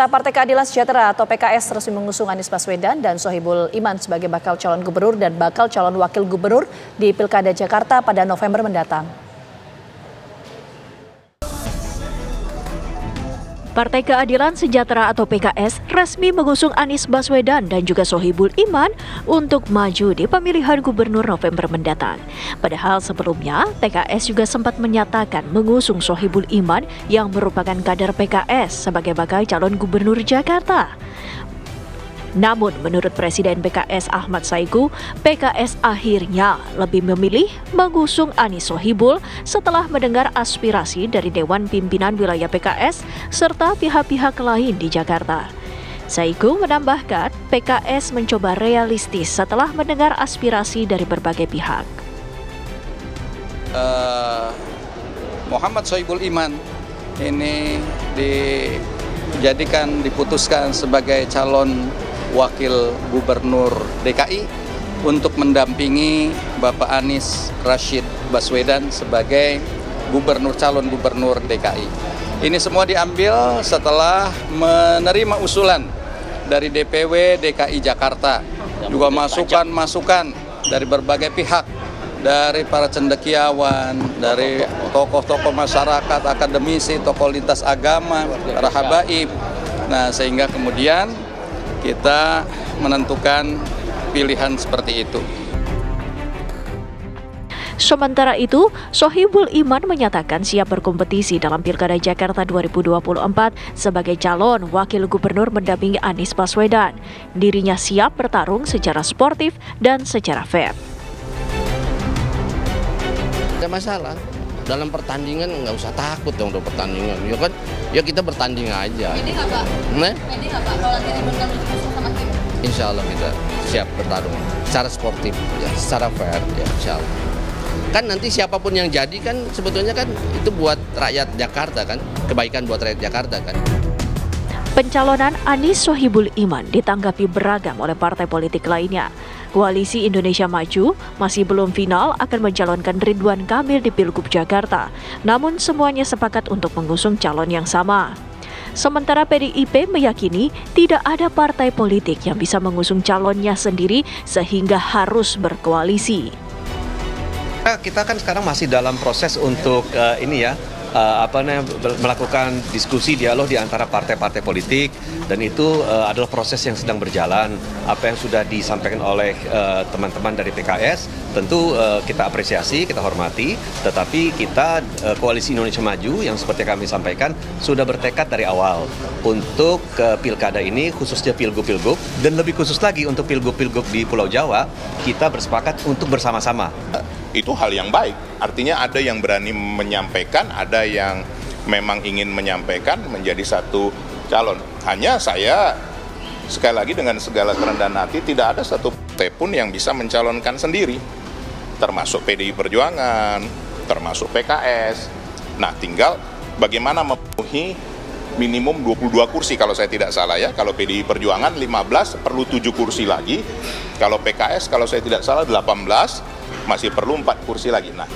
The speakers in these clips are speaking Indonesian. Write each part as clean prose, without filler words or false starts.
Partai Keadilan Sejahtera atau PKS resmi mengusung Anies Baswedan dan Sohibul Iman sebagai bakal calon gubernur dan bakal calon wakil gubernur di Pilkada Jakarta pada November mendatang. Partai Keadilan Sejahtera atau PKS resmi mengusung Anies Baswedan dan juga Sohibul Iman untuk maju di pemilihan gubernur November mendatang. Padahal sebelumnya PKS juga sempat menyatakan mengusung Sohibul Iman yang merupakan kader PKS sebagai bakal calon gubernur Jakarta. Namun menurut Presiden PKS Ahmad Saiku, PKS akhirnya lebih memilih mengusung Anies Sohibul setelah mendengar aspirasi dari Dewan Pimpinan Wilayah PKS serta pihak-pihak lain di Jakarta. Saiku menambahkan, PKS mencoba realistis setelah mendengar aspirasi dari berbagai pihak. Muhammad Sohibul Iman ini diputuskan sebagai calon wakil gubernur DKI untuk mendampingi Bapak Anies Rashid Baswedan sebagai calon gubernur DKI. Ini semua diambil setelah menerima usulan dari DPW DKI Jakarta, juga masukan-masukan dari berbagai pihak, dari para cendekiawan, dari tokoh-tokoh masyarakat, akademisi, tokoh lintas agama, para habaib. Nah, sehingga kemudian kita menentukan pilihan seperti itu. Sementara itu, Sohibul Iman menyatakan siap berkompetisi dalam Pilkada Jakarta 2024 sebagai calon wakil gubernur mendampingi Anies Baswedan. Dirinya siap bertarung secara sportif dan secara fair. Ada masalah dalam pertandingan, nggak usah takut dong untuk pertandingan, ya kita bertanding aja. Pede nggak Pak? Pede nggak Pak kalau nanti dibentuk sama tim? Insya Allah kita siap bertarung secara sportif, ya, secara fair, ya insya Allah. Kan nanti siapapun yang jadi kan sebetulnya kan itu buat rakyat Jakarta kan, kebaikan buat rakyat Jakarta kan. Pencalonan Anies Sohibul Iman ditanggapi beragam oleh partai politik lainnya. Koalisi Indonesia Maju masih belum final akan mencalonkan Ridwan Kamil di Pilgub Jakarta, namun semuanya sepakat untuk mengusung calon yang sama. Sementara PDIP meyakini tidak ada partai politik yang bisa mengusung calonnya sendiri sehingga harus berkoalisi. Kita kan sekarang masih dalam proses untuk melakukan diskusi dialog di antara partai-partai politik, dan itu adalah proses yang sedang berjalan. Apa yang sudah disampaikan oleh teman-teman dari PKS tentu kita apresiasi, kita hormati, tetapi kita Koalisi Indonesia Maju yang seperti kami sampaikan sudah bertekad dari awal untuk pilkada ini, khususnya pilgub-pilgub, dan lebih khusus lagi untuk pilgub-pilgub di Pulau Jawa, kita bersepakat untuk bersama-sama. Itu hal yang baik, artinya ada yang berani menyampaikan, ada yang memang ingin menyampaikan menjadi satu calon. Hanya saya, sekali lagi dengan segala kerendahan hati, tidak ada satu partai pun yang bisa mencalonkan sendiri, termasuk PDI Perjuangan, termasuk PKS. Nah, tinggal bagaimana memenuhi minimum 22 kursi kalau saya tidak salah ya. Kalau PDI Perjuangan 15, perlu 7 kursi lagi. Kalau PKS kalau saya tidak salah 18, masih perlu 4 kursi lagi. Nah,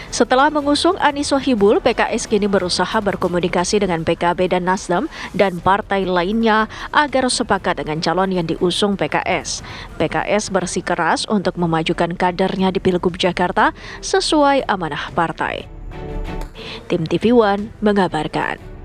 setelah mengusung Anies Sohibul, PKS kini berusaha berkomunikasi dengan PKB dan Nasdem dan partai lainnya agar sepakat dengan calon yang diusung PKS. PKS bersikeras untuk memajukan kadernya di Pilgub Jakarta sesuai amanah partai. Tim TV One mengabarkan.